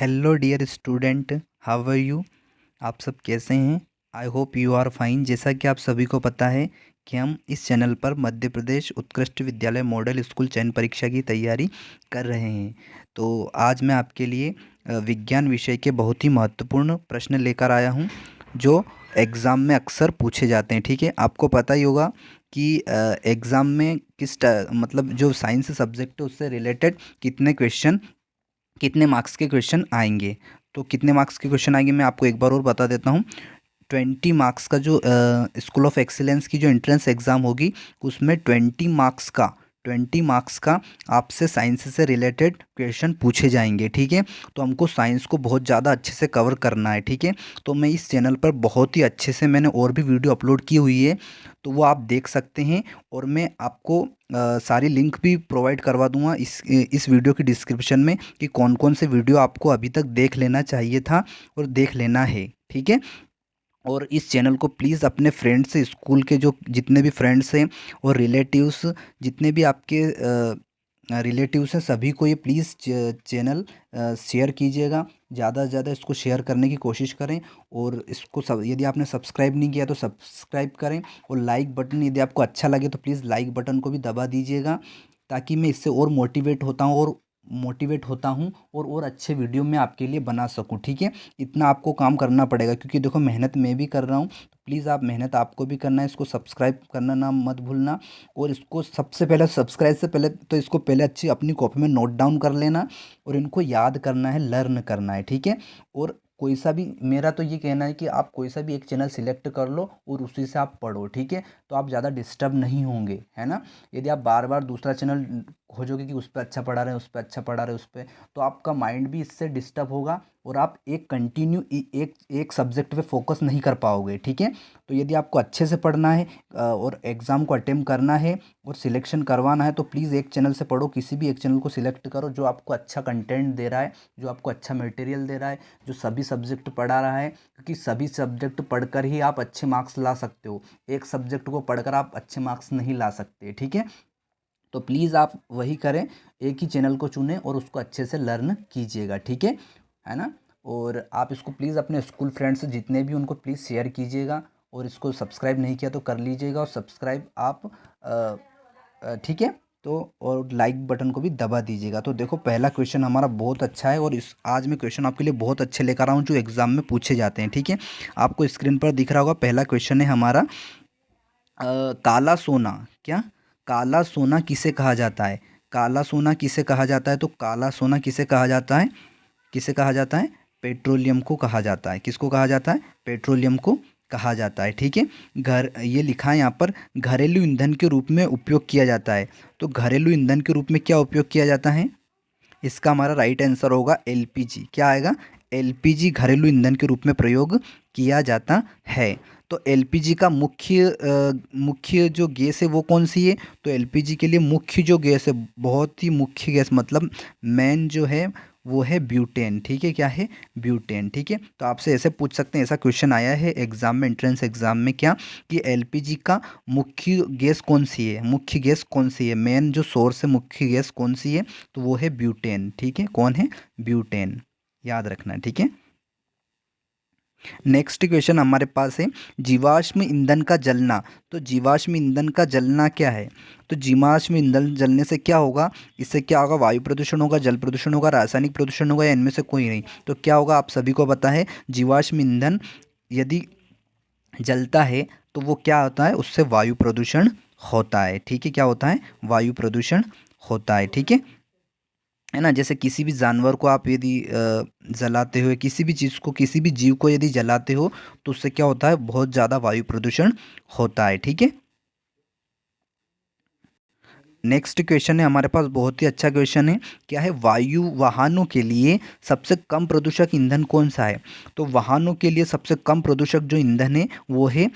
Hello dear student, how are you. आप सब कैसे हैं? I hope you are fine. जैसा कि आप सभी को पता है कि हम इस चैनल पर मध्य प्रदेश उत्कृष्ट विद्यालय मॉडल स्कूल चयन परीक्षा की तैयारी कर रहे हैं। तो आज मैं आपके लिए विज्ञान विषय के बहुत ही महत्वपूर्ण प्रश्न लेकर आया हूं जो एग्ज़ाम में अक्सर पूछे जाते हैं। ठीक है, आपको पता ही होगा कि एग्ज़ाम में मतलब जो साइंस सब्जेक्ट है उससे रिलेटेड कितने मार्क्स के क्वेश्चन आएंगे। तो कितने मार्क्स के क्वेश्चन आएंगे मैं आपको एक बार और बता देता हूँ। 20 मार्क्स का जो स्कूल ऑफ एक्सीलेंस की जो एंट्रेंस एग्ज़ाम होगी उसमें 20 मार्क्स का आपसे साइंस से रिलेटेड क्वेश्चन पूछे जाएंगे। ठीक है, तो हमको साइंस को बहुत ज़्यादा अच्छे से कवर करना है। ठीक है, तो मैं इस चैनल पर बहुत ही अच्छे से मैंने और भी वीडियो अपलोड की हुई है, तो वो आप देख सकते हैं। और मैं आपको सारी लिंक भी प्रोवाइड करवा दूंगा इस वीडियो की डिस्क्रिप्शन में कि कौन कौन से वीडियो आपको अभी तक देख लेना चाहिए था और देख लेना है। ठीक है, और इस चैनल को प्लीज़ अपने फ्रेंड्स, स्कूल के जो जितने भी फ्रेंड्स हैं और रिलेटिव्स, जितने भी आपके रिलेटिव्स हैं, सभी को ये प्लीज़ चैनल शेयर कीजिएगा। ज़्यादा से ज़्यादा इसको शेयर करने की कोशिश करें। और इसको सब, यदि आपने सब्सक्राइब नहीं किया तो सब्सक्राइब करें। और लाइक बटन, यदि आपको अच्छा लगे तो प्लीज़ लाइक बटन को भी दबा दीजिएगा, ताकि मैं इससे और मोटिवेट होता हूँ और अच्छे वीडियो मैं आपके लिए बना सकूँ। ठीक है, इतना आपको काम करना पड़ेगा, क्योंकि देखो मेहनत मैं भी कर रहा हूँ, तो प्लीज़ आप मेहनत आपको भी करना है। इसको सब्सक्राइब करना ना मत भूलना। और इसको सबसे पहले सब्सक्राइब से पहले तो इसको पहले अच्छी अपनी कॉपी में नोट डाउन कर लेना और इनको याद करना है, लर्न करना है। ठीक है, और कोई सा भी, मेरा तो ये कहना है कि आप कोई सा भी एक चैनल सिलेक्ट कर लो और उसी से आप पढ़ो। ठीक है, तो आप ज़्यादा डिस्टर्ब नहीं होंगे, है ना। यदि आप बार बार दूसरा चैनल खोजोगे कि उस पर अच्छा पढ़ा रहे हैं, उस पर अच्छा पढ़ा रहे हैं, उस पर, तो आपका माइंड भी इससे डिस्टर्ब होगा और आप एक कंटिन्यू एक एक सब्जेक्ट पे फोकस नहीं कर पाओगे। ठीक है, तो यदि आपको अच्छे से पढ़ना है और एग्ज़ाम को अटेम्प्ट करना है और सिलेक्शन करवाना है, तो प्लीज़ एक चैनल से पढ़ो। किसी भी एक चैनल को सिलेक्ट करो जो आपको अच्छा कंटेंट दे रहा है, जो आपको अच्छा मटेरियल दे रहा है, जो सभी सब्जेक्ट पढ़ा रहा है, क्योंकि सभी सब्जेक्ट पढ़कर ही आप अच्छे मार्क्स ला सकते हो। एक सब्जेक्ट को पढ़कर आप अच्छे मार्क्स नहीं ला सकते। ठीक है, तो प्लीज़ आप वही करें, एक ही चैनल को चुनें और उसको अच्छे से लर्न कीजिएगा। ठीक है ना। और आप इसको प्लीज़ अपने स्कूल फ्रेंड्स जितने भी, उनको प्लीज़ शेयर कीजिएगा। और इसको सब्सक्राइब नहीं किया तो कर लीजिएगा, और सब्सक्राइब आप ठीक है, तो और लाइक बटन को भी दबा दीजिएगा। तो देखो पहला क्वेश्चन हमारा बहुत अच्छा है, और इस आज मैं क्वेश्चन आपके लिए बहुत अच्छे लेकर आया हूँ जो एग्ज़ाम में पूछे जाते हैं। ठीक है, आपको स्क्रीन पर दिख रहा होगा, पहला क्वेश्चन है हमारा काला सोना। क्या? काला सोना किसे कहा जाता है? काला सोना किसे कहा जाता है? तो काला सोना किसे कहा जाता है? किसे कहा जाता है? पेट्रोलियम को कहा जाता है। किसको कहा जाता है? पेट्रोलियम को कहा जाता है। ठीक है, घर ये लिखा है यहाँ पर, घरेलू ईंधन के रूप में उपयोग किया जाता है। तो घरेलू ईंधन के रूप में क्या उपयोग किया जाता है? इसका हमारा राइट आंसर होगा एलपीजी। क्या आएगा? एलपीजी घरेलू ईंधन के रूप में प्रयोग किया जाता है। तो एलपीजी का मुख्य जो गैस है वो कौन सी है? तो एलपीजी के लिए मुख्य जो गैस है, बहुत ही मुख्य गैस, मतलब मेन जो है वो है ब्यूटेन। ठीक है, क्या है? ब्यूटेन। ठीक है, तो आपसे ऐसे पूछ सकते हैं, ऐसा क्वेश्चन आया है एग्जाम में, एंट्रेंस एग्जाम में, क्या कि एलपीजी का मुख्य गैस कौन सी है? मुख्य गैस कौन सी है? मेन जो सोर्स है, मुख्य गैस कौन सी है? तो वो है ब्यूटेन। ठीक है, कौन है? ब्यूटेन, याद रखना है। ठीक है, नेक्स्ट क्वेश्चन हमारे पास है जीवाश्म ईंधन का जलना। तो जीवाश्म ईंधन का जलना क्या है? तो जीवाश्म ईंधन जलने से क्या होगा? इससे क्या होगा? वायु प्रदूषण होगा, जल प्रदूषण होगा, रासायनिक प्रदूषण होगा, या इनमें से कोई नहीं। तो क्या होगा? आप सभी को पता है, जीवाश्म ईंधन यदि जलता है तो वो क्या होता है? उससे वायु प्रदूषण होता है। ठीक है, क्या होता है? वायु प्रदूषण होता है। ठीक है ना। जैसे किसी भी जानवर को आप यदि जलाते हो, किसी भी चीज़ को, किसी भी जीव को यदि जलाते हो, तो उससे क्या होता है? बहुत ज़्यादा वायु प्रदूषण होता है। ठीक है, नेक्स्ट क्वेश्चन है हमारे पास, बहुत ही अच्छा क्वेश्चन है। क्या है? वायु वाहनों के लिए सबसे कम प्रदूषक ईंधन कौन सा है? तो वाहनों के लिए सबसे कम प्रदूषक जो ईंधन है वो है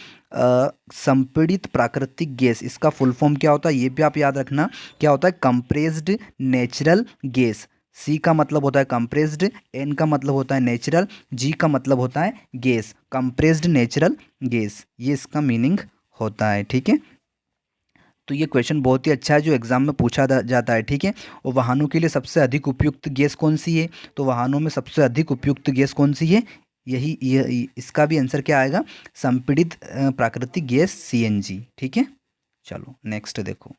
संपीड़ित प्राकृतिक गैस। इसका फुल फॉर्म क्या होता है ये भी आप याद रखना। क्या होता है? Compressed natural gas. सी का मतलब होता है कंप्रेस्ड, एन का मतलब होता है नेचुरल, जी का मतलब होता है गैस। कंप्रेस्ड नेचुरल गैस, ये इसका मीनिंग होता है। ठीक है, तो ये क्वेश्चन बहुत ही अच्छा है जो एग्जाम में पूछा जाता है, ठीक है। और वाहनों के लिए सबसे अधिक उपयुक्त गैस कौन सी है? तो वाहनों में सबसे अधिक उपयुक्त गैस कौन सी है? यही इसका भी आंसर क्या आएगा? संपीड़ित प्राकृतिक गैस सीएनजी, ठीक है। चलो नेक्स्ट देखो।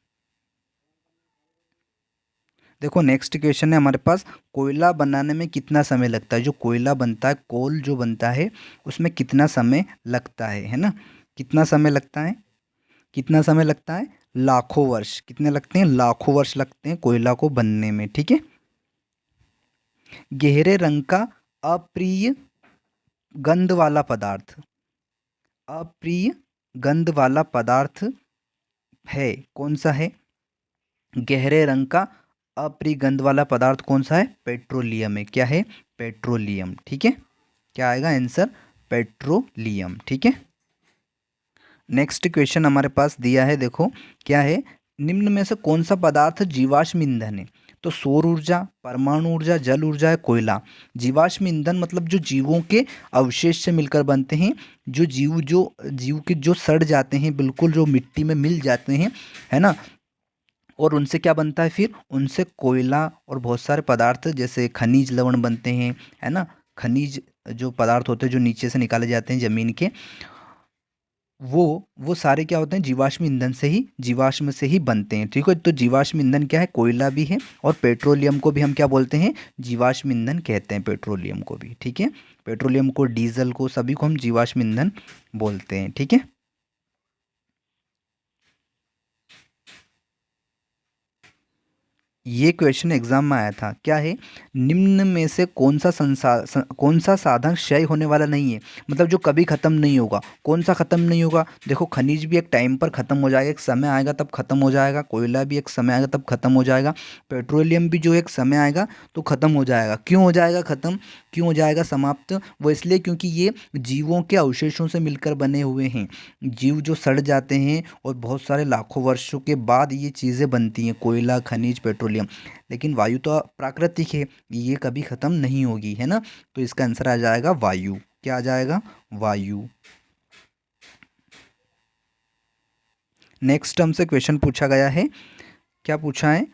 देखो नेक्स्ट क्वेश्चन है हमारे पास, कोयला बनाने में कितना समय लगता है? जो कोयला बनता है, कोल जो बनता है, उसमें कितना समय लगता है ना? कितना समय लगता है? कितना समय लगता है? लाखों वर्ष। कितने लगते हैं? लाखों वर्ष लगते हैं कोयला को बनने में, ठीक है। गहरे रंग का अप्रिय गंध वाला पदार्थ, अप्रिय गंध वाला पदार्थ है, कौन सा है? गहरे रंग का अप्रिय गंध वाला पदार्थ कौन सा है? पेट्रोलियम है। क्या है? पेट्रोलियम, ठीक है। क्या आएगा आंसर? पेट्रोलियम, ठीक है। नेक्स्ट क्वेश्चन हमारे पास दिया है, देखो क्या है, निम्न में से कौन सा पदार्थ जीवाश्म ईंधन है? तो सौर ऊर्जा, परमाणु ऊर्जा, जल ऊर्जा है, कोयला। जीवाश्म ईंधन मतलब जो जीवों के अवशेष से मिलकर बनते हैं, जो जीव के जो सड़ जाते हैं, बिल्कुल जो मिट्टी में मिल जाते हैं, है ना। और उनसे क्या बनता है फिर? उनसे कोयला और बहुत सारे पदार्थ जैसे खनिज लवण बनते हैं, है ना। खनिज जो पदार्थ होते हैं जो नीचे से निकाले जाते हैं ज़मीन के, वो वो सारे क्या होते हैं? जीवाश्म ईंधन से ही, जीवाश्म से ही बनते हैं, ठीक है। तो जीवाश्म ईंधन क्या है? कोयला भी है, और पेट्रोलियम को भी हम क्या बोलते हैं? जीवाश्म ईंधन कहते हैं पेट्रोलियम को भी, ठीक है। पेट्रोलियम को, डीजल को, सभी को हम जीवाश्म ईंधन बोलते हैं, ठीक है। ये क्वेश्चन एग्जाम में आया था, क्या है, निम्न में से कौन सा साधन क्षय होने वाला नहीं है? मतलब जो कभी ख़त्म नहीं होगा। कौन सा ख़त्म नहीं होगा? देखो खनिज भी एक टाइम पर ख़त्म हो जाएगा, एक समय आएगा तब ख़त्म हो जाएगा। कोयला भी एक समय आएगा तब ख़त्म हो जाएगा। पेट्रोलियम भी जो एक समय आएगा तो ख़त्म हो जाएगा। क्यों हो जाएगा ख़त्म? क्यों हो जाएगा समाप्त? वो इसलिए क्योंकि ये जीवों के अवशेषों से मिलकर बने हुए हैं। जीव जो सड़ जाते हैं और बहुत सारे लाखों वर्षों के बाद ये चीज़ें बनती हैं, कोयला, खनिज, पेट्रोलियम। लेकिन वायु तो प्राकृतिक है, ये कभी ख़त्म नहीं होगी, है ना। तो इसका आंसर आ जाएगा वायु। क्या आ जाएगा? वायु। नेक्स्ट हमसे क्वेश्चन पूछा गया है, क्या पूछा है?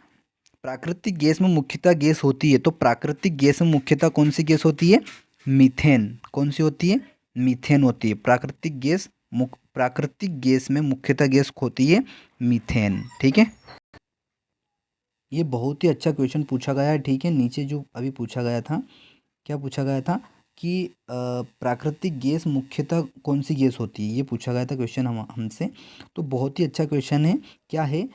प्राकृतिक गैस में मुख्यतः गैस होती है, तो प्राकृतिक गैस में मुख्यतः कौन सी गैस होती है? मीथेन। कौन सी होती है? मीथेन होती है। प्राकृतिक गैस में मुख्यतः गैस होती है मीथेन, ठीक है। ये बहुत ही अच्छा क्वेश्चन पूछा गया है, ठीक है। नीचे जो अभी पूछा गया था, क्या पूछा गया था कि प्राकृतिक गैस मुख्यतः कौन सी गैस होती है, ये पूछा गया था क्वेश्चन हमसे। तो बहुत ही अच्छा क्वेश्चन है। क्या है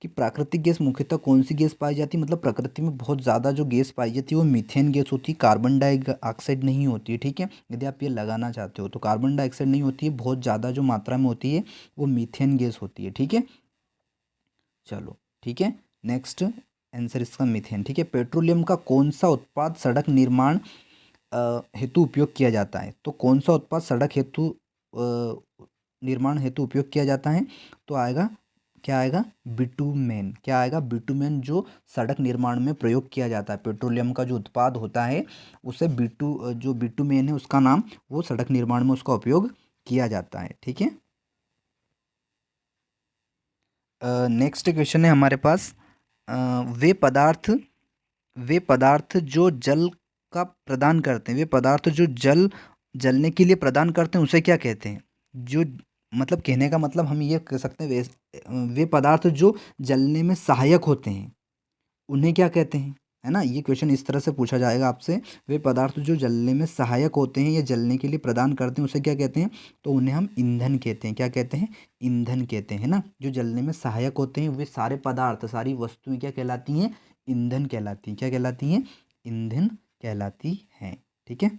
कि प्राकृतिक गैस मुख्यतः कौन सी गैस पाई जाती है? मतलब प्रकृति में बहुत ज़्यादा जो गैस पाई जाती है वो मीथेन गैस होती है, कार्बन डाइऑक्साइड नहीं होती है, ठीक है। यदि आप ये लगाना चाहते हो तो कार्बन डाइऑक्साइड नहीं होती है, बहुत ज़्यादा जो मात्रा में होती है वो मीथेन गैस होती है, ठीक है। चलो ठीक है। नेक्स्ट आंसर इसका मीथेन, ठीक है। पेट्रोलियम का कौन सा उत्पाद सड़क निर्माण हेतु उपयोग किया जाता है? तो कौन सा उत्पाद सड़क हेतु निर्माण हेतु उपयोग किया जाता है? तो आएगा, क्या आएगा? बिटुमेन। क्या आएगा? बिटुमेन, जो सड़क निर्माण में प्रयोग किया जाता है। पेट्रोलियम का जो उत्पाद होता है उसे जो बिटुमेन है उसका नाम, वो सड़क निर्माण में उसका उपयोग किया जाता है, ठीक है। नेक्स्ट क्वेश्चन है हमारे पास, अ, वे पदार्थ वे पदार्थ जो जल का प्रदान करते हैं, वे पदार्थ जो जलने के लिए प्रदान करते हैं उसे क्या कहते हैं? जो, मतलब कहने का मतलब हम ये कह सकते हैं, वे पदार्थ जो जलने में सहायक होते हैं उन्हें क्या कहते हैं, है ना। ये क्वेश्चन इस तरह से पूछा जाएगा आपसे, वे पदार्थ जो जलने में सहायक होते हैं या जलने के लिए प्रदान करते हैं उसे क्या कहते हैं? तो उन्हें हम ईंधन कहते हैं। क्या कहते हैं? ईंधन कहते हैं ना। जो जलने में सहायक होते हैं वे सारे पदार्थ, सारी वस्तुएं क्या कहलाती हैं? ईंधन कहलाती हैं। क्या कहलाती हैं? ईंधन कहलाती हैं, ठीक है।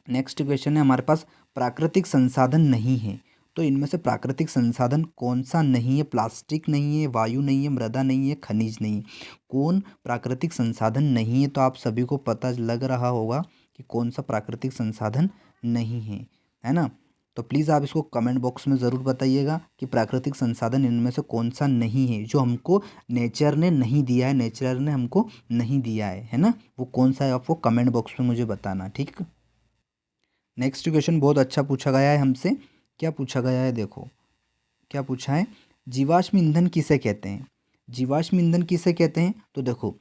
नेक्स्ट क्वेश्चन है हमारे पास, प्राकृतिक संसाधन नहीं है, तो इनमें से प्राकृतिक संसाधन कौन सा नहीं है? प्लास्टिक नहीं है, वायु नहीं है, मृदा नहीं है, खनिज नहीं है। कौन प्राकृतिक संसाधन नहीं है? तो आप सभी को पता लग रहा होगा कि कौन सा प्राकृतिक संसाधन नहीं है ना। तो प्लीज़ आप इसको कमेंट बॉक्स में ज़रूर बताइएगा कि प्राकृतिक संसाधन इनमें से कौन सा नहीं है, जो हमको नेचर ने नहीं दिया है, नेचर ने हमको नहीं दिया है ना। वो कौन सा है आपको कमेंट बॉक्स में मुझे बताना, ठीक है। नेक्स्ट क्वेश्चन बहुत अच्छा पूछा गया है हमसे। क्या पूछा गया है? देखो क्या पूछा है, जीवाश्म ईंधन किसे कहते हैं? जीवाश्म ईंधन किसे कहते हैं? तो देखो,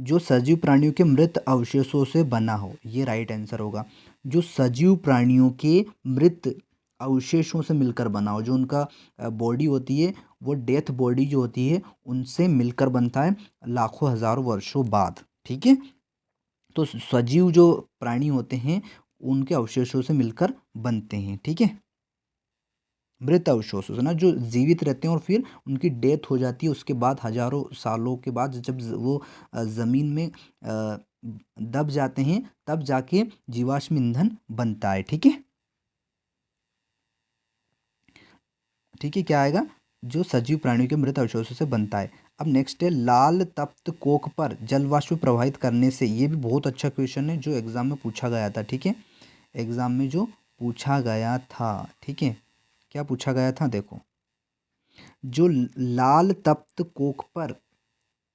जो सजीव प्राणियों के मृत अवशेषों से बना हो, ये राइट आंसर होगा। जो सजीव प्राणियों के मृत अवशेषों से मिलकर बना हो, जो उनका बॉडी होती है, वो डेथ बॉडी जो होती है उनसे मिलकर बनता है लाखों हज़ारों वर्षों बाद। ठीक है, तो सजीव जो प्राणी होते हैं उनके अवशेषों से मिलकर बनते हैं। ठीक है, मृत अवशेषों से ना, जो जीवित रहते हैं और फिर उनकी डेथ हो जाती है, उसके बाद हजारों सालों के बाद जब वो ज़मीन में दब जाते हैं, तब जाके जीवाश्म ईंधन बनता है। ठीक है, ठीक है, क्या आएगा? जो सजीव प्राणियों के मृत अवशेषों से बनता है। अब नेक्स्ट है, लाल तप्त कोक पर जलवाष्प प्रवाहित करने से। ये भी बहुत अच्छा क्वेश्चन है जो एग्जाम में पूछा गया था। ठीक है, एग्जाम में जो पूछा गया था। ठीक है, क्या पूछा गया था देखो, जो लाल तप्त कोक पर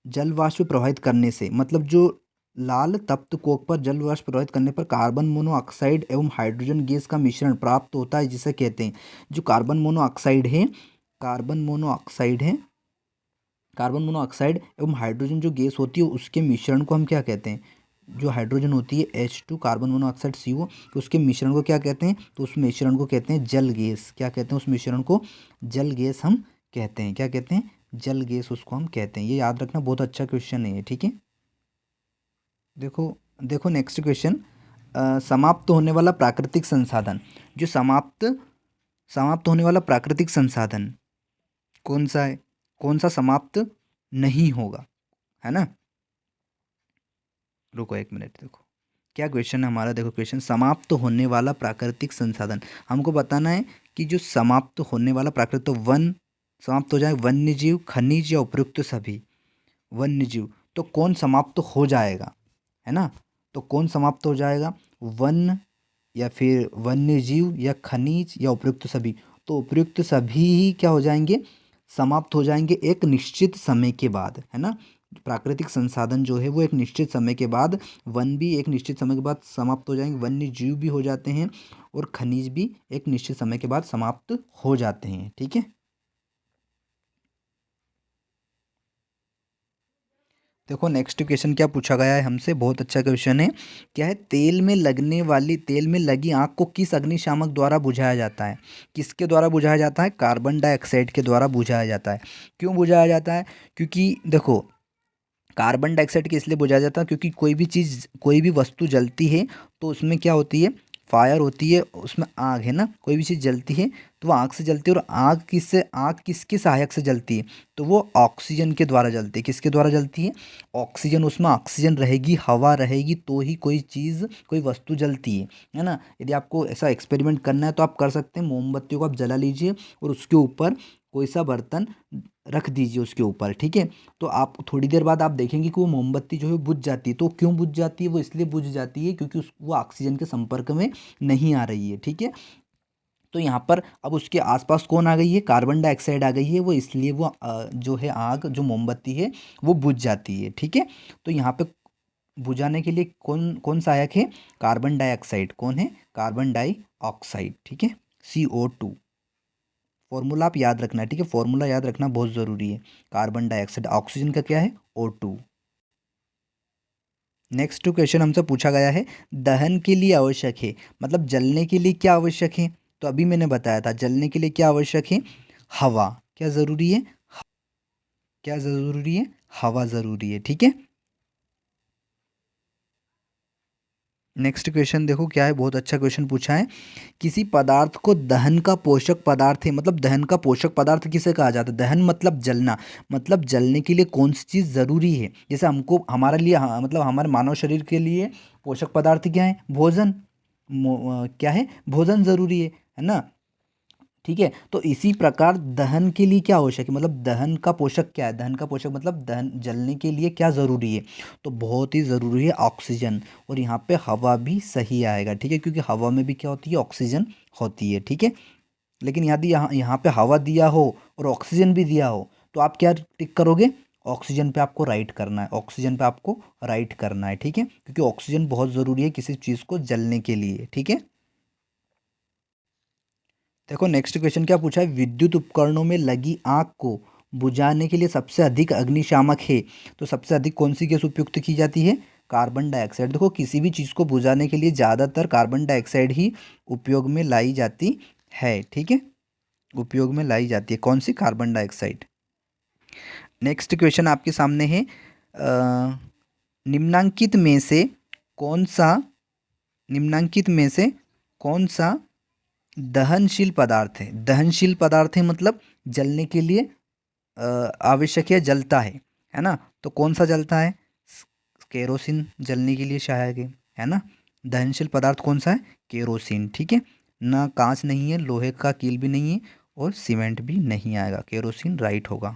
जलवाष्प प्रवाहित करने से, मतलब जो लाल तप्त कोक पर जलवाष्प प्रवाहित करने पर कार्बन मोनोऑक्साइड एवं हाइड्रोजन गैस का मिश्रण प्राप्त होता है, जिसे कहते हैं, जो कार्बन मोनोऑक्साइड है, कार्बन मोनोऑक्साइड है, कार्बन मोनोऑक्साइड एवं हाइड्रोजन जो गैस होती है उसके मिश्रण को हम क्या कहते हैं? जो हाइड्रोजन होती है H2 कार्बन मोनोऑक्साइड CO, तो उसके मिश्रण को क्या कहते हैं? तो उस मिश्रण को कहते हैं जल गैस। क्या कहते हैं उस मिश्रण को? जल गैस हम कहते हैं। क्या कहते हैं? जल गैस उसको हम कहते हैं। ये याद रखना, बहुत अच्छा क्वेश्चन है ये। ठीक है, देखो, देखो नेक्स्ट क्वेश्चन, समाप्त होने वाला प्राकृतिक संसाधन। जो समाप्त समाप्त होने वाला प्राकृतिक संसाधन कौन सा है? कौन सा समाप्त नहीं होगा, है ना? रुको एक मिनट, देखो क्या क्वेश्चन है हमारा। देखो क्वेश्चन, समाप्त होने वाला प्राकृतिक संसाधन, हमको बताना है कि जो समाप्त होने वाला प्राकृतिक, तो वन समाप्त हो जाए, वन्य जीव, खनिज या उपयुक्त सभी। वन्य जीव, तो कौन समाप्त हो जाएगा, है ना? तो कौन समाप्त हो जाएगा? वन, या फिर वन्य जीव, या खनिज, या उपयुक्त सभी। तो उपयुक्त सभी ही क्या हो जाएंगे? समाप्त हो जाएंगे एक निश्चित समय के बाद, है ना? प्राकृतिक संसाधन जो है वो एक निश्चित समय के बाद, वन भी एक निश्चित समय के बाद समाप्त हो जाएंगे, वन्य जीव भी हो जाते हैं, और खनिज भी एक निश्चित समय के बाद समाप्त हो जाते हैं। ठीक है, देखो नेक्स्ट क्वेश्चन क्या पूछा गया है हमसे, बहुत अच्छा क्वेश्चन है। क्या है? तेल में लगी आग को किस अग्निशामक द्वारा बुझाया जाता है? किसके द्वारा बुझाया जाता है? कार्बन डाइऑक्साइड के द्वारा बुझाया जाता है। क्यों बुझाया जाता है? क्योंकि देखो, कार्बन डाइऑक्साइड के इसलिए बुझाया जाता है क्योंकि कोई भी चीज़, कोई भी वस्तु जलती है तो उसमें क्या होती है? फायर होती है, उसमें आग, है ना? कोई भी चीज़ जलती है तो वो आग से जलती है, और आग किसके सहायक से जलती है? तो वो ऑक्सीजन के द्वारा जलती है। किसके द्वारा जलती है? ऑक्सीजन, उसमें ऑक्सीजन रहेगी, हवा रहेगी, तो ही कोई चीज़, कोई वस्तु जलती है ना? यदि आपको ऐसा एक्सपेरिमेंट करना है तो आप कर सकते हैं, मोमबत्तियों को आप जला लीजिए और उसके ऊपर कोई सा बर्तन रख दीजिए उसके ऊपर। ठीक है, तो आप थोड़ी देर बाद आप देखेंगे कि वो मोमबत्ती जो है बुझ जाती है। तो क्यों बुझ जाती है? वो इसलिए बुझ जाती है क्योंकि वो ऑक्सीजन के संपर्क में नहीं आ रही है। ठीक है, तो यहाँ पर अब उसके आसपास कौन आ गई है? कार्बन डाइऑक्साइड आ गई है, वो इसलिए वो जो है आग, जो मोमबत्ती है वो बुझ जाती है। ठीक है, तो यहाँ पे बुझाने के लिए कौन कौन सहायक है? Carbon dioxide. कौन है? Carbon dioxide. ठीक है, CO2। फॉर्मूला आप याद रखना है, ठीक है, फॉर्मूला याद रखना बहुत ज़रूरी है। कार्बन डाइऑक्साइड, ऑक्सीजन का क्या है? O2। नेक्स्ट क्वेश्चन हमसे पूछा गया है, दहन के लिए आवश्यक है, मतलब जलने के लिए क्या आवश्यक है? तो अभी मैंने बताया था, जलने के लिए क्या आवश्यक है? हवा। क्या ज़रूरी है? क्या ज़रूरी है? हवा ज़रूरी है। ठीक है, नेक्स्ट क्वेश्चन देखो क्या है, बहुत अच्छा क्वेश्चन पूछा है। किसी पदार्थ को दहन का पोषक पदार्थ है, मतलब दहन का पोषक पदार्थ किसे कहा जाता है? दहन मतलब जलना, मतलब जलने के लिए कौन सी चीज़ ज़रूरी है? जैसे हमको, हमारे लिए, मतलब हमारे मानव शरीर के लिए पोषक पदार्थ क्या है? भोजन। क्या है? भोजन ज़रूरी है ना? ठीक है, तो इसी प्रकार दहन के लिए क्या आवश्यक है, मतलब दहन का पोषक क्या है? दहन का पोषक मतलब दहन, जलने के लिए क्या ज़रूरी है? तो बहुत ही ज़रूरी है ऑक्सीजन, और यहाँ पे हवा भी सही आएगा। ठीक है, क्योंकि हवा में भी क्या होती है? ऑक्सीजन होती है। ठीक है, लेकिन यदि यहाँ यहाँ पे हवा दिया हो और ऑक्सीजन भी दिया हो तो आप क्या टिक करोगे? ऑक्सीजन पे आपको राइट करना है, ऑक्सीजन पे आपको राइट करना है। ठीक है, क्योंकि ऑक्सीजन बहुत ज़रूरी है किसी चीज़ को जलने के लिए। ठीक है, देखो नेक्स्ट क्वेश्चन क्या पूछा है, विद्युत उपकरणों में लगी आग को बुझाने के लिए सबसे अधिक अग्निशामक है, तो सबसे अधिक कौन सी गैस उपयुक्त की जाती है, कार्बन डाइऑक्साइड। देखो किसी भी चीज़ को बुझाने के लिए ज़्यादातर कार्बन डाइऑक्साइड ही उपयोग में लाई जाती है, ठीक है, उपयोग में लाई जाती है कौन सी, कार्बन डाइऑक्साइड। नेक्स्ट क्वेश्चन आपके सामने है, निम्नांकित में से कौन सा, निम्नांकित में से कौन सा दहनशील पदार्थ है। दहनशील पदार्थ है मतलब जलने के लिए आवश्यक है, जलता है ना, तो कौन सा जलता है, केरोसिन जलने के लिए सहायक है ना। दहनशील पदार्थ कौन सा है, केरोसिन, ठीक है ना, कांच नहीं है, लोहे का कील भी नहीं है और सीमेंट भी नहीं आएगा, केरोसिन राइट होगा।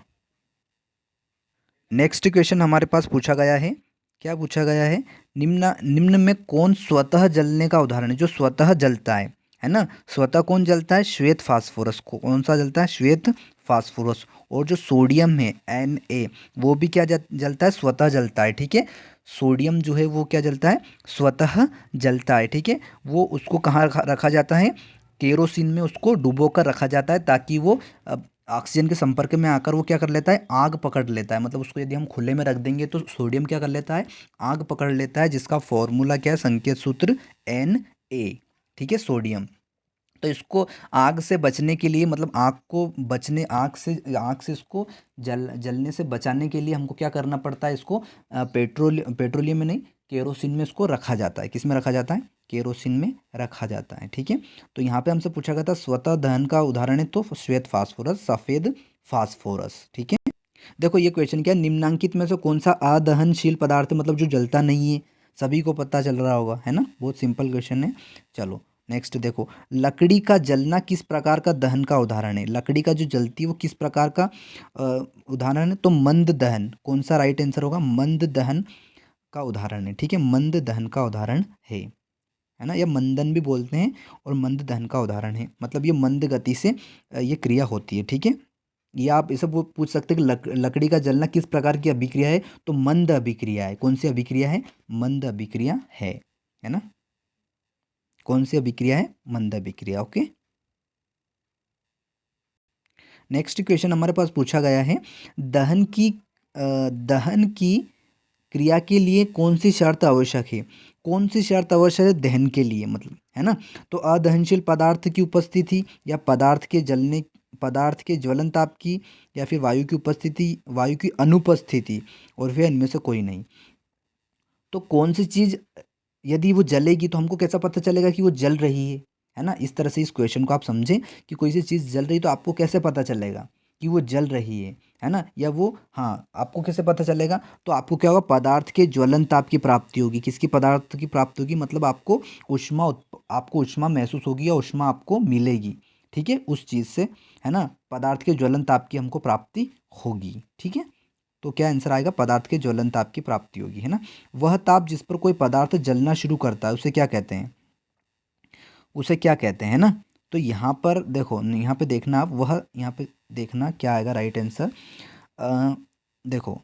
नेक्स्ट क्वेश्चन हमारे पास पूछा गया है, क्या पूछा गया है, निम्न में कौन स्वतः जलने का उदाहरण है, जो स्वतः जलता है ना, स्वतः कौन जलता है, श्वेत फास्फोरस, कौन सा जलता है, श्वेत फास्फोरस। और जो सोडियम है Na, वो भी क्या जलता है, स्वतः जलता है, ठीक है, सोडियम जो है वो क्या जलता है, स्वतः जलता है, ठीक है। वो उसको कहाँ रखा जाता है, केरोसिन में उसको डुबो कर रखा जाता है, ताकि वो ऑक्सीजन के संपर्क में आकर वो क्या कर लेता है, आग पकड़ लेता है। मतलब उसको यदि हम खुले में रख देंगे तो सोडियम क्या कर लेता है, आग पकड़ लेता है, जिसका फॉर्मूला क्या है, संकेत सूत्र Na, ठीक है, सोडियम। तो इसको आग से बचने के लिए, मतलब आग को बचने, आग से इसको जलने से बचाने के लिए हमको क्या करना पड़ता है, इसको पेट्रोलियम में नहीं, केरोसिन में इसको रखा जाता है। किस में रखा जाता है, केरोसिन में रखा जाता है, ठीक है। तो यहाँ पे हमसे पूछा गया था स्वतः दहन का उदाहरण है, तो श्वेत फास्फोरस, सफ़ेद फास्फोरस, ठीक है। देखो ये क्वेश्चन क्या है, निम्नांकित में से कौन सा अदहनशील पदार्थ है, मतलब जो जलता नहीं है, सभी को पता चल रहा होगा, है ना, बहुत सिंपल क्वेश्चन है। चलो नेक्स्ट देखो, लकड़ी का जलना किस प्रकार का दहन का उदाहरण है, लकड़ी का जो जलती है वो किस प्रकार का उदाहरण है, तो मंद दहन, कौन सा राइट आंसर होगा, मंद दहन का उदाहरण है, ठीक है, मंद दहन का उदाहरण है ना, या मंदन भी बोलते हैं, और मंद दहन का उदाहरण है, मतलब ये मंद गति से ये क्रिया होती है, ठीक है। ये आप इसे पूछ सकते हैं कि लकड़ी का जलना किस प्रकार की अभिक्रिया है, तो मंद अभिक्रिया है, कौन सी अभिक्रिया है, मंद अभिक्रिया है ना, कौन सी अभिक्रिया है, मंद अभिक्रिया, ओके। नेक्स्ट क्वेश्चन हमारे पास पूछा गया है, दहन की क्रिया के लिए कौन सी शर्त आवश्यक है, कौन सी शर्त आवश्यक है दहन के लिए, मतलब है ना, तो अदहनशील पदार्थ की उपस्थिति, या पदार्थ के ज्वलन ताप की, या फिर वायु की उपस्थिति, वायु की अनुपस्थिति, और फिर इनमें से कोई नहीं। तो कौन सी चीज़ यदि वो जलेगी तो हमको कैसा पता चलेगा कि वो जल रही है ना। इस तरह से इस क्वेश्चन को आप समझें कि कोई सी चीज़ जल रही तो आपको कैसे पता चलेगा कि वो जल रही है ना, या वो, हाँ, आपको कैसे पता चलेगा, तो आपको क्या होगा, पदार्थ के ज्वलन ताप की प्राप्ति होगी, किसकी, पदार्थ की प्राप्ति होगी, मतलब आपको आपको ऊष्मा महसूस होगी, या ऊष्मा आपको मिलेगी, ठीक है, उस चीज़ से, है ना, पदार्थ के ज्वलन ताप की हमको प्राप्ति होगी, ठीक है। तो क्या आंसर आएगा, पदार्थ के ज्वलन ताप की प्राप्ति होगी, है ना। वह ताप जिस पर कोई पदार्थ जलना शुरू करता है उसे क्या कहते हैं, उसे क्या कहते हैं ना। तो यहाँ पर देखो, यहाँ पे देखना आप, वह यहाँ पे देखना क्या आएगा राइट आंसर। देखो,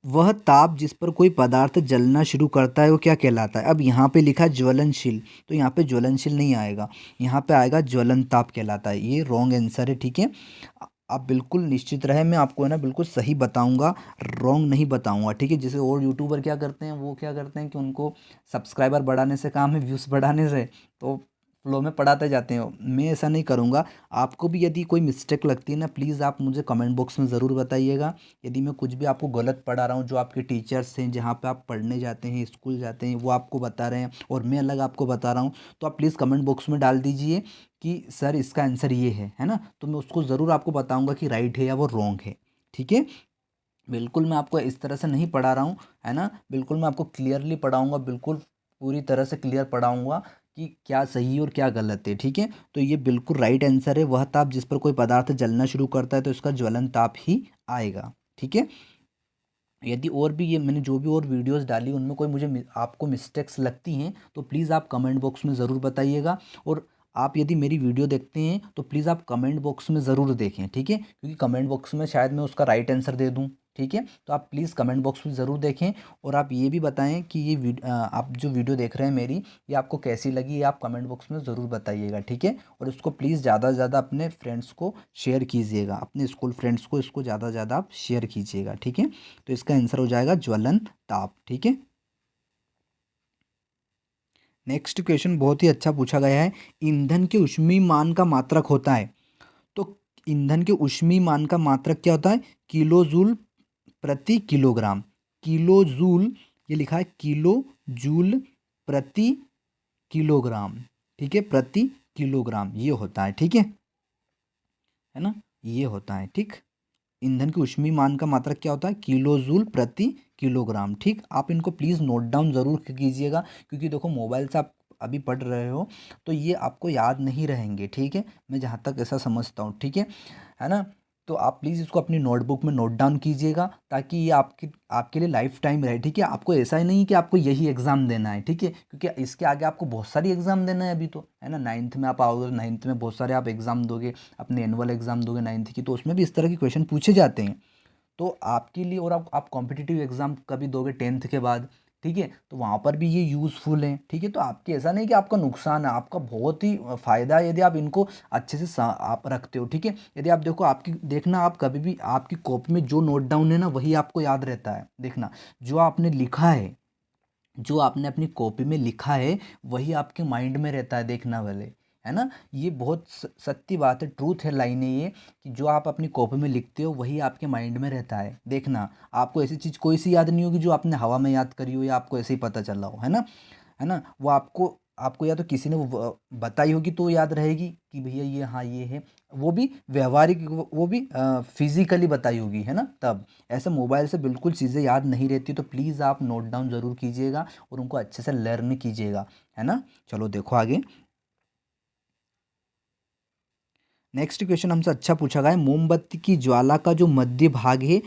वह ताप जिस पर कोई पदार्थ जलना शुरू करता है वो क्या कहलाता है। अब यहाँ पे लिखा है ज्वलनशील, तो यहाँ पे ज्वलनशील नहीं आएगा, यहाँ पे आएगा ज्वलन ताप कहलाता है, ये रॉन्ग आंसर है, ठीक है। आप बिल्कुल निश्चित रहे, मैं आपको है ना बिल्कुल सही बताऊंगा, रॉन्ग नहीं बताऊंगा, ठीक है। जैसे और यूट्यूबर क्या करते हैं, वो क्या करते हैं कि उनको सब्सक्राइबर बढ़ाने से काम है, व्यूज़ बढ़ाने से, तो फ्लो में पढ़ाते जाते हैं। मैं ऐसा नहीं करूँगा। आपको भी यदि कोई मिस्टेक लगती है ना, प्लीज़ आप मुझे कमेंट बॉक्स में ज़रूर बताइएगा। यदि मैं कुछ भी आपको गलत पढ़ा रहा हूँ, जो आपके टीचर्स हैं, जहाँ पे आप पढ़ने जाते हैं, स्कूल जाते हैं, वो आपको बता रहे हैं और मैं अलग आपको बता रहा हूँ, तो आप प्लीज़ कमेंट बॉक्स में डाल दीजिए कि सर इसका आंसर ये है ना, तो मैं उसको ज़रूर आपको बताऊँगा कि राइट है या वो रॉन्ग है, ठीक है। बिल्कुल मैं आपको इस तरह से नहीं पढ़ा रहा हूँ, है ना, बिल्कुल मैं आपको क्लियरली पढ़ाऊँगा, बिल्कुल पूरी तरह से क्लियर पढ़ाऊँगा कि क्या सही है और क्या गलत है, ठीक है। तो ये बिल्कुल राइट आंसर है, वह ताप जिस पर कोई पदार्थ जलना शुरू करता है तो इसका ज्वलन ताप ही आएगा, ठीक है। यदि और भी ये मैंने जो भी और वीडियोस डाली उनमें कोई आपको मिस्टेक्स लगती हैं तो प्लीज़ आप कमेंट बॉक्स में ज़रूर बताइएगा। और आप यदि मेरी वीडियो देखते हैं तो प्लीज़ आप कमेंट बॉक्स में ज़रूर देखें, ठीक है, क्योंकि कमेंट बॉक्स में शायद मैं उसका राइट आंसर दे दूं, ठीक है। तो आप प्लीज़ कमेंट बॉक्स में ज़रूर देखें और आप ये भी बताएं कि ये आप जो वीडियो देख रहे हैं मेरी, ये आपको कैसी लगी, ये आप कमेंट बॉक्स में ज़रूर बताइएगा, ठीक है। और इसको प्लीज़ ज़्यादा से ज़्यादा अपने फ्रेंड्स को शेयर कीजिएगा, अपने स्कूल फ्रेंड्स को इसको ज़्यादा से ज़्यादा आप शेयर कीजिएगा, ठीक है। तो इसका आंसर हो जाएगा ज्वलन ताप, ठीक है। नेक्स्ट क्वेश्चन बहुत ही अच्छा पूछा गया है। ईंधन के ऊष्मीय मान का मात्रक होता है। तो ईंधन के ऊष्मीय मान का मात्रक क्या होता है? किलो जूल प्रति किलोग्राम। किलो जूल, ये लिखा है किलो जूल प्रति किलोग्राम, ठीक है, प्रति किलोग्राम ये होता है, ठीक है ना, ये होता है, ठीक। ईंधन के ऊष्मीय मान का मात्रक क्या होता है? किलो जूल प्रति किलोग्राम, ठीक। आप इनको प्लीज़ नोट डाउन ज़रूर कीजिएगा, क्योंकि देखो मोबाइल से आप अभी पढ़ रहे हो तो ये आपको याद नहीं रहेंगे, ठीक है। मैं जहाँ तक ऐसा समझता हूँ, ठीक है ना। तो आप प्लीज़ इसको अपनी नोटबुक में नोट डाउन कीजिएगा, ताकि ये आपकी आपके लिए लाइफ टाइम रहे, ठीक है। आपको ऐसा ही नहीं कि आपको यही एग्ज़ाम देना है, ठीक है, क्योंकि इसके आगे आपको बहुत सारी एग्ज़ाम देना है अभी तो, है ना। नाइन्थ में आप आओगे, नाइन्थ में बहुत सारे आप एग्ज़ाम दोगे, अपने एनुअल एग्ज़ाम दोगे नाइन्थ की, तो उसमें भी इस तरह के क्वेश्चन पूछे जाते हैं। तो आपके लिए, और आप कॉम्पिटिटिव एग्ज़ाम कभी दोगे टेंथ के बाद, ठीक है, तो वहाँ पर भी ये यूज़फुल हैं, ठीक है। तो आपके ऐसा नहीं कि आपका नुकसान है, आपका बहुत ही फ़ायदा है यदि आप इनको अच्छे से आप रखते हो, ठीक है। यदि आप देखो, आपकी देखना, आप कभी भी आपकी कॉपी में जो नोट डाउन है ना वही आपको याद रहता है, देखना। जो आपने लिखा है, जो आपने अपनी कॉपी में लिखा है वही आपके माइंड में रहता है, देखना वाले, है ना। ये बहुत सत्य बात है, ट्रूथ है, लाइन है ये, कि जो आप अपनी कॉपी में लिखते हो वही आपके माइंड में रहता है, देखना। आपको ऐसी चीज़ कोई सी याद नहीं होगी जो आपने हवा में याद करी हो या आपको ऐसे ही पता चला हो, है ना। वो आपको आपको या तो किसी ने वो बताई होगी तो याद रहेगी कि भैया ये, हाँ ये है, वो भी व्यवहारिक, वो भी फिजिकली बताई होगी, है ना। तब ऐसे मोबाइल से बिल्कुल चीज़ें याद नहीं रहती, तो प्लीज़ आप नोट डाउन ज़रूर कीजिएगा और उनको अच्छे से लर्न कीजिएगा, है ना। चलो देखो आगे। नेक्स्ट क्वेश्चन हमसे अच्छा पूछा गया है। मोमबत्ती की ज्वाला का जो मध्य भाग है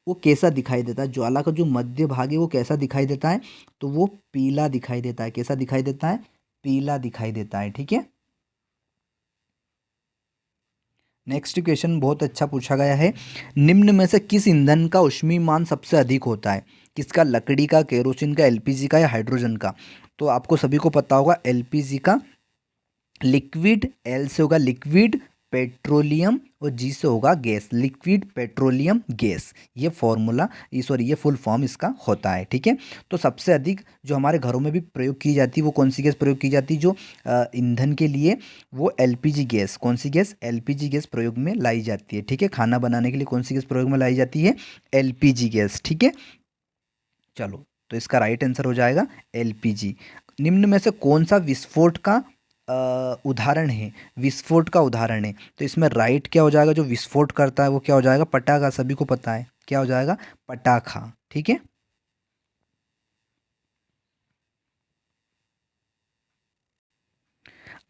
वो कैसा दिखाई देता है? ज्वाला का जो मध्य भाग है वो कैसा दिखाई देता है? तो वो पीला दिखाई देता है। कैसा दिखाई देता है? पीला दिखाई देता है, ठीक है। नेक्स्ट क्वेश्चन बहुत अच्छा पूछा गया है। निम्न में से किस ईंधन का ऊष्मीय मान सबसे अधिक होता है? किसका? लकड़ी का, केरोसिन का, एलपीजी का या हाइड्रोजन का? तो आपको सभी को पता होगा एलपीजी का। लिक्विड, एल से होगा लिक्विड पेट्रोलियम और जी से होगा गैस, लिक्विड पेट्रोलियम गैस। ये फॉर्मूला, ये सॉरी, ये फुल फॉर्म इसका होता है, ठीक है। तो सबसे अधिक जो हमारे घरों में भी प्रयोग की जाती है वो कौन सी गैस प्रयोग की जाती है जो ईंधन के लिए? वो एलपीजी गैस। कौन सी गैस? एलपीजी गैस प्रयोग में लाई जाती है, ठीक है। खाना बनाने के लिए कौन सी गैस प्रयोग में लाई जाती है? एलपीजी गैस, ठीक है। चलो, तो इसका राइट आंसर हो जाएगा एलपीजी। निम्न में से कौन सा विस्फोट का उदाहरण है? विस्फोट का उदाहरण है, तो इसमें राइट क्या हो जाएगा? जो विस्फोट करता है वो क्या हो जाएगा? पटाखा। सभी को पता है क्या हो जाएगा? पटाखा, ठीक है।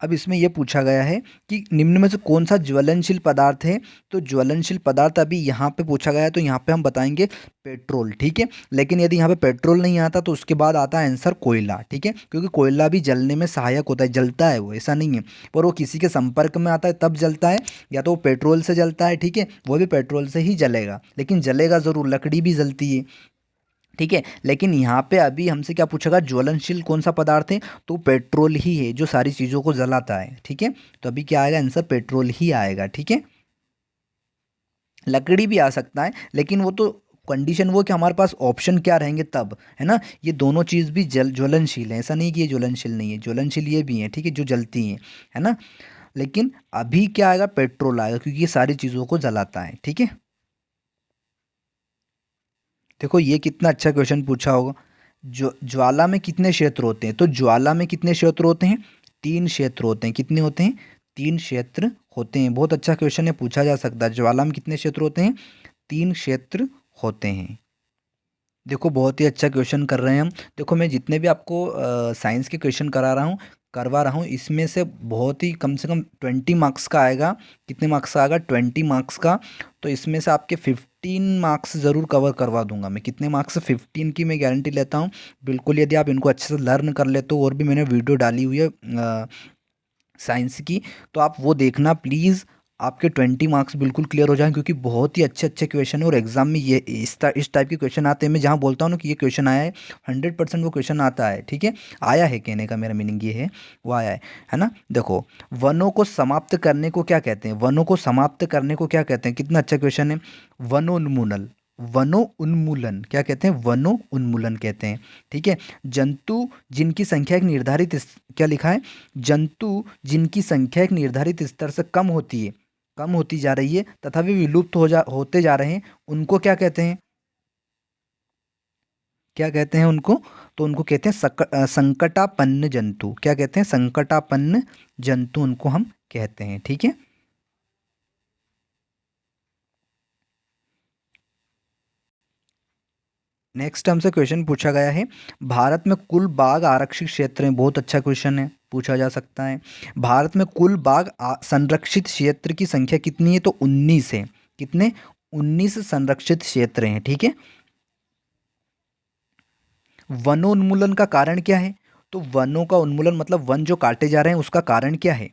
अब इसमें यह पूछा गया है कि निम्न में से कौन सा ज्वलनशील पदार्थ है? तो ज्वलनशील पदार्थ अभी यहाँ पे पूछा गया है, तो यहाँ पे हम बताएंगे पेट्रोल, ठीक है। लेकिन यदि यहाँ पे पेट्रोल नहीं आता तो उसके बाद आता है आंसर कोयला, ठीक है, क्योंकि कोयला भी जलने में सहायक होता है, जलता है वो, ऐसा नहीं है, पर वो किसी के संपर्क में आता है तब जलता है, या तो वो पेट्रोल से जलता है, ठीक है, वो भी पेट्रोल से ही जलेगा, लेकिन जलेगा ज़रूर। लकड़ी भी जलती है, ठीक है। लेकिन यहाँ पे अभी हमसे क्या पूछेगा? ज्वलनशील कौन सा पदार्थ है? तो पेट्रोल ही है जो सारी चीज़ों को जलाता है, ठीक है। तो अभी क्या आएगा? आंसर पेट्रोल ही आएगा, ठीक है। लकड़ी भी आ सकता है, लेकिन वो तो कंडीशन वो कि हमारे पास ऑप्शन क्या रहेंगे तब, है ना। ये दोनों चीज़ भी ज्वलनशील है, ऐसा नहीं कि ये ज्वलनशील नहीं है, ज्वलनशील ये भी है, ठीक है, जो जलती हैं, है ना। लेकिन अभी क्या आएगा? पेट्रोल आएगा, क्योंकि ये सारी चीज़ों को जलाता है, ठीक है। देखो ये कितना अच्छा क्वेश्चन पूछा होगा। ज्वाला में कितने क्षेत्र होते हैं? तो ज्वाला में कितने क्षेत्र होते हैं? 3 क्षेत्र होते हैं। कितने होते हैं? 3 क्षेत्र होते हैं। बहुत अच्छा क्वेश्चन है, पूछा जा सकता है। ज्वाला में कितने क्षेत्र होते हैं? 3 क्षेत्र होते हैं। देखो बहुत ही अच्छा क्वेश्चन कर रहे हैं हम। देखो मैं जितने भी आपको साइंस के क्वेश्चन करवा रहा हूँ, इसमें से बहुत ही कम से कम 20 मार्क्स का आएगा। कितने मार्क्स का आएगा? 20 मार्क्स का। तो इसमें से आपके 15 मार्क्स ज़रूर कवर करवा दूंगा मैं। कितने मार्क्स? 15 की मैं गारंटी लेता हूँ बिल्कुल, यदि आप इनको अच्छे से लर्न कर लेते हो। और भी मैंने वीडियो डाली हुई है साइंस की, तो आप वो देखना प्लीज़। आपके 20 मार्क्स बिल्कुल क्लियर हो जाएं, क्योंकि बहुत ही अच्छे अच्छे क्वेश्चन है और एग्जाम में ये इस टाइप के क्वेश्चन आते हैं। मैं जहाँ बोलता हूँ ना कि ये क्वेश्चन आया है, 100% वो क्वेश्चन आता है, ठीक है। आया है, कहने का मेरा मीनिंग ये है, वो आया है ना। देखो, वनों को समाप्त करने को क्या कहते हैं? वनों को समाप्त करने को क्या कहते हैं? कितना अच्छा क्वेश्चन है। वनोन्मूलन, वनो उन्मूलन क्या कहते हैं? वनो उन्मूलन कहते हैं, ठीक है। जंतु जिनकी संख्या एक निर्धारित क्या लिखा है? जंतु जिनकी संख्या एक निर्धारित स्तर से कम होती है, कम होती जा रही है तथा वे विलुप्त होते जा रहे हैं, उनको क्या कहते हैं? क्या कहते हैं उनको? तो उनको कहते हैं संकटापन्न जंतु। क्या कहते हैं? संकटापन्न जंतु उनको हम कहते हैं, ठीक है। नेक्स्ट हमसे क्वेश्चन पूछा गया है, भारत में कुल बाघ आरक्षित क्षेत्र हैं। बहुत अच्छा क्वेश्चन है, पूछा जा सकता है। भारत में कुल बाघ संरक्षित क्षेत्र की संख्या कितनी है? तो 19 है। कितने? 19 संरक्षित क्षेत्र हैं, ठीक है। वनोन्मूलन का कारण क्या है? तो वनों का उन्मूलन मतलब वन जो काटे जा रहे हैं, उसका कारण क्या है?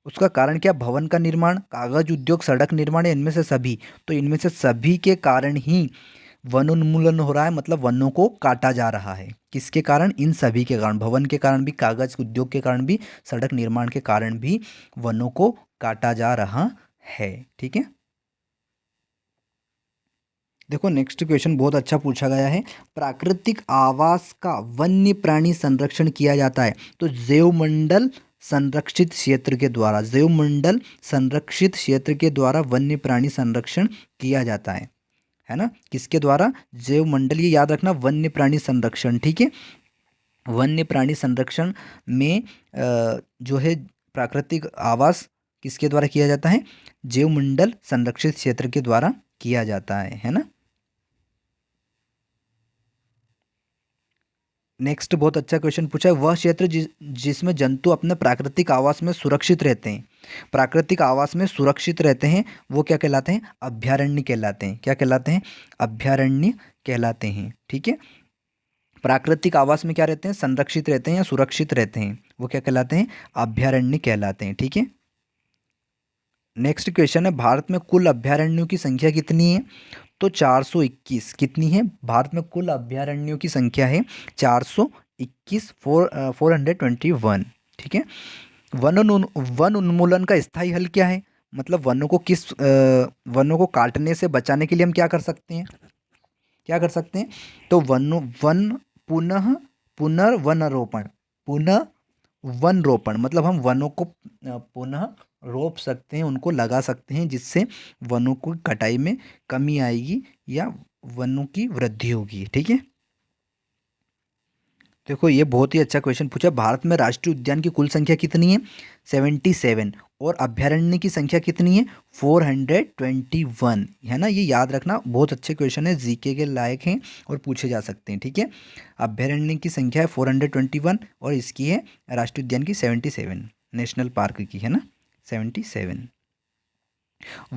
उसका कारण क्या? भवन का निर्माण, कागज उद्योग, सड़क निर्माण, या इनमें से सभी? तो इनमें से सभी के कारण ही वनोन्मूलन हो रहा है, मतलब वनों को काटा जा रहा है। किसके कारण? इन सभी के कारण, भवन के कारण भी, कागज उद्योग के कारण भी, सड़क निर्माण के कारण भी वनों को काटा जा रहा है, ठीक है। देखो, नेक्स्ट क्वेश्चन बहुत अच्छा पूछा गया है। प्राकृतिक आवास का वन्य प्राणी संरक्षण किया जाता है, तो जैवमंडल संरक्षित क्षेत्र के द्वारा, जैवमंडल संरक्षित क्षेत्र के द्वारा वन्य प्राणी संरक्षण किया जाता है ना। किसके द्वारा? जैवमंडल, ये याद रखना, वन्य प्राणी संरक्षण, ठीक है। वन्य प्राणी संरक्षण में जो है प्राकृतिक आवास किसके द्वारा किया जाता है? जैवमंडल संरक्षित क्षेत्र के द्वारा किया जाता है ना। नेक्स्ट बहुत अच्छा क्वेश्चन पूछा है, वह क्षेत्र जिसमें जंतु अपने प्राकृतिक आवास में सुरक्षित रहते हैं, प्राकृतिक आवास में सुरक्षित रहते हैं, वो क्या कहलाते हैं? अभयारण्य कहलाते हैं। क्या कहलाते हैं? अभयारण्य कहलाते हैं, ठीक है। प्राकृतिक आवास में क्या रहते हैं? संरक्षित रहते हैं या सुरक्षित रहते हैं, वो क्या कहलाते हैं? अभयारण्य कहलाते हैं, ठीक है। नेक्स्ट क्वेश्चन है, भारत में कुल अभयारण्यों की संख्या कितनी है? तो 421। कितनी है? भारत में कुल अभयारण्यों की संख्या है 421, 421, ठीक है। वन उन्मूलन का स्थायी हल क्या है? मतलब वनों को काटने से बचाने के लिए हम क्या कर सकते हैं? क्या कर सकते हैं? तो वन पुनः पुनर्वनरोपण, पुनः वन रोपण, मतलब हम वनों को पुनः रोप सकते हैं, उनको लगा सकते हैं, जिससे वनों को कटाई में कमी आएगी या वनों की वृद्धि होगी, ठीक है। देखो, ये बहुत ही अच्छा क्वेश्चन पूछा। भारत में राष्ट्रीय उद्यान की कुल संख्या कितनी है? 77। और अभ्यारण्य की संख्या कितनी है? 421, है ना। ये याद रखना, बहुत अच्छे क्वेश्चन है, जीके के लायक हैं और पूछे जा सकते हैं, ठीक है। अभ्यारण्य की संख्या है 421 और इसकी है राष्ट्रीय उद्यान की 77, नेशनल पार्क की, है ना, 77।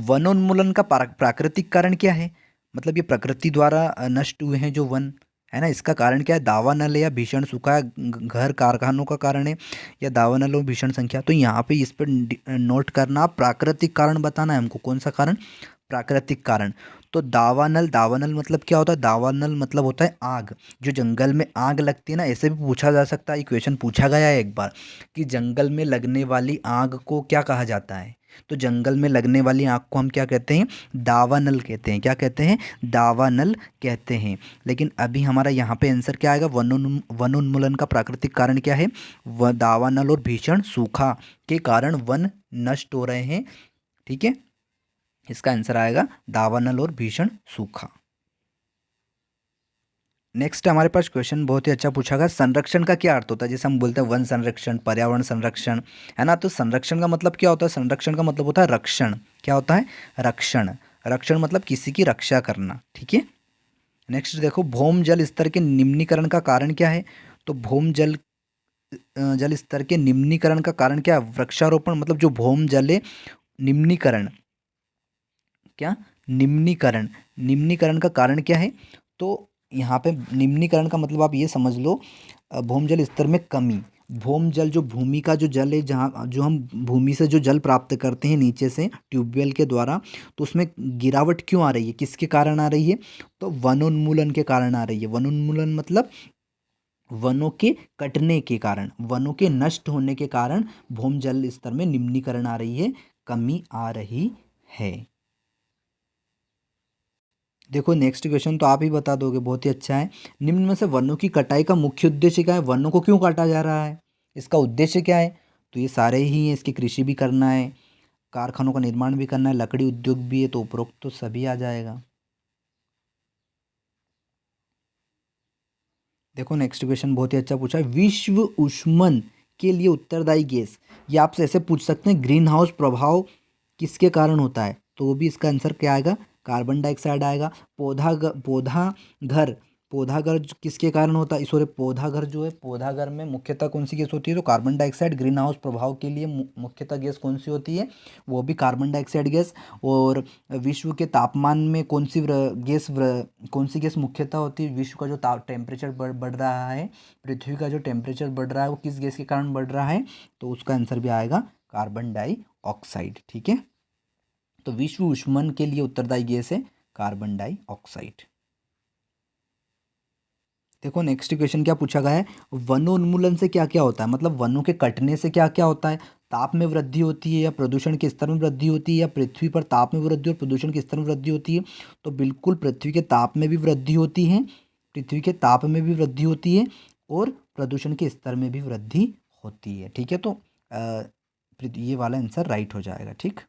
वनोन्मूलन का प्राकृतिक कारण क्या है? मतलब ये प्रकृति द्वारा नष्ट हुए हैं जो वन, है ना। इसका कारण क्या है? दावानल या भीषण सूखा, घर कारखानों का कारण है, या दावानलों भीषण संख्या। तो यहाँ पे इस पर नोट करना, प्राकृतिक कारण बताना है हमको। कौन सा कारण? प्राकृतिक कारण। तो दावानल, दावानल मतलब क्या होता है? दावानल मतलब होता है आग। जो जंगल में आग लगती है ना, ऐसे भी पूछा जा सकता है, ये क्वेश्चन पूछा गया है एक बार, कि जंगल में लगने वाली आग को क्या कहा जाता है? तो जंगल में लगने वाली आग को हम क्या कहते हैं? दावानल कहते हैं। क्या कहते हैं? दावानल कहते हैं। लेकिन अभी हमारा यहाँ पे आंसर क्या आएगा? वनोन्मूलन का प्राकृतिक कारण क्या है? वह दावानल और भीषण सूखा के कारण वन नष्ट हो रहे हैं, ठीक है। इसका आंसर आएगा दावानल और भीषण सूखा। नेक्स्ट हमारे पास क्वेश्चन बहुत ही अच्छा पूछा गया, संरक्षण का क्या अर्थ होता है? जैसे हम बोलते हैं वन संरक्षण, पर्यावरण संरक्षण, है ना। तो संरक्षण का मतलब क्या होता है? संरक्षण का मतलब होता है रक्षण। क्या होता है? रक्षण। रक्षण मतलब किसी की रक्षा करना, ठीक है। नेक्स्ट देखो, भौम जल स्तर के निम्नीकरण का कारण क्या है? तो भौम जल स्तर के निम्नीकरण का कारण क्या है? वृक्षारोपण। मतलब जो भौम जल है, निम्नीकरण, क्या? निम्नीकरण। निम्नीकरण का कारण क्या है? तो यहाँ पे निम्नीकरण का मतलब आप ये समझ लो, भूमजल स्तर में कमी। भौम जल जो भूमि का जो जल है, जहाँ जो हम भूमि से जो जल प्राप्त करते हैं नीचे से ट्यूबवेल के द्वारा, तो उसमें गिरावट क्यों आ रही है, किसके कारण आ रही है? तो वनोन्मूलन के कारण आ रही है। वनोन्मूलन मतलब वनों के कटने के कारण, वनों के नष्ट होने के कारण भूम जल स्तर में निम्नीकरण आ रही है, कमी आ रही है। देखो नेक्स्ट क्वेश्चन तो आप ही बता दोगे, बहुत ही अच्छा है। निम्न में से वनों की कटाई का मुख्य उद्देश्य क्या है? वनों को क्यों काटा जा रहा है, इसका उद्देश्य क्या है? तो ये सारे ही हैं, इसकी कृषि भी करना है, कारखानों का निर्माण भी करना है, लकड़ी उद्योग भी है, तो उपरोक्त तो सभी आ जाएगा। देखो नेक्स्ट क्वेश्चन बहुत ही अच्छा पूछा है। विश्व ऊष्मन के लिए उत्तरदायी गैस, ये आपसे ऐसे पूछ सकते हैं, ग्रीन हाउस प्रभाव किसके कारण होता है? तो वो भी इसका आंसर क्या आएगा? कार्बन डाइऑक्साइड आएगा। पौधा घर, पौधा घर किसके कारण होता है? सॉरी, पौधा घर जो है, पौधा घर में मुख्यतः कौन सी गैस होती है? तो कार्बन डाइऑक्साइड। ग्रीन हाउस प्रभाव के लिए मुख्यतः गैस कौन सी होती है? वो भी कार्बन डाइऑक्साइड गैस। और विश्व के तापमान में कौन सी गैस मुख्यतः होती है? विश्व का जो टेम्परेचर बढ़ रहा है, पृथ्वी का जो टेम्परेचर बढ़ रहा है, वो किस गैस के कारण बढ़ रहा है? तो उसका आंसर भी आएगा कार्बन डाइऑक्साइड। ठीक है, तो विश्व ऊष्मन के लिए उत्तरदायी गैस है कार्बन डाइऑक्साइड। देखो नेक्स्ट क्वेश्चन क्या पूछा गया है, वनोन्मूलन से क्या क्या होता है, मतलब वनों के कटने से क्या क्या होता है? ताप में वृद्धि होती है, या प्रदूषण के स्तर में वृद्धि होती है, या पृथ्वी पर ताप में वृद्धि और प्रदूषण के स्तर में वृद्धि होती है? तो बिल्कुल पृथ्वी के ताप में भी वृद्धि होती है, पृथ्वी के ताप में भी वृद्धि होती है, और प्रदूषण के स्तर में भी वृद्धि होती है। ठीक है, तो ये वाला आंसर राइट हो जाएगा। ठीक।